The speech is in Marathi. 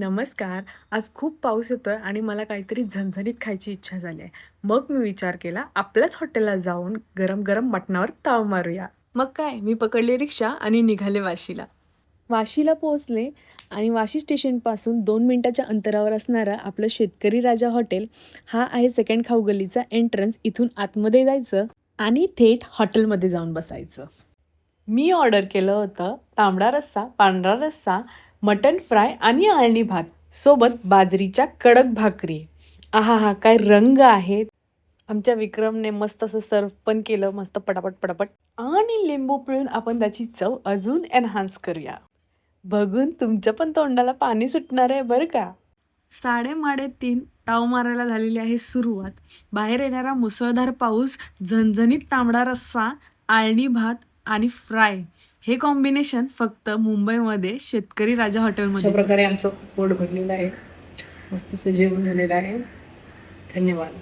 नमस्कार. आज खूप पाऊस येतोय आणि मला काहीतरी झणझणीत खायची इच्छा झाली आहे. मग मी विचार केला आपल्याच हॉटेलला जाऊन गरम-गरम मटणावर ताव मारूया. मग काय मी पकडली रिक्षा आणि निघाले वाशीला. वाशीला पोहोचले आणि वाशी स्टेशनपासून 2 मिनिटाच्या अंतरावर असणारं आपलं शेतकरी राजा हॉटेल हा आहे सेकंड खाऊ गल्लीचा एंट्रन्स. इथून आतमध्ये जायचं आणि थेट हॉटेलमध्ये जाऊन बसायचं. मी ऑर्डर केलं होतं तांबडा रस्सा, पांढरा रस्सा, मटण फ्राय आणि अळणी भात सोबत बाजरीच्या कडक भाकरी. आहाहा! काय रंग आहेत. आमच्या विक्रमने मस्त असं सर्व्ह पण केलं, मस्त पटापट, पटापट आणि लिंबू पिळून आपण त्याची चव अजून एन्हान्स करूया. बघून तुमच्या पण तोंडाला पाणी सुटणार आहे बरं का. 3:30 ताव मारायला झालेली आहे सुरुवात. बाहेर येणारा मुसळधार पाऊस, झणझणीत तांबडा रस्सा, आळणी भात आणि फ्राय हे कॉम्बिनेशन फक्त मुंबईमध्ये शेतकरी राजा हॉटेलमध्ये. अशा प्रकारे आमचं पोट भरलेलं आहे. मस्त असं जेवण झालेलं आहे. धन्यवाद.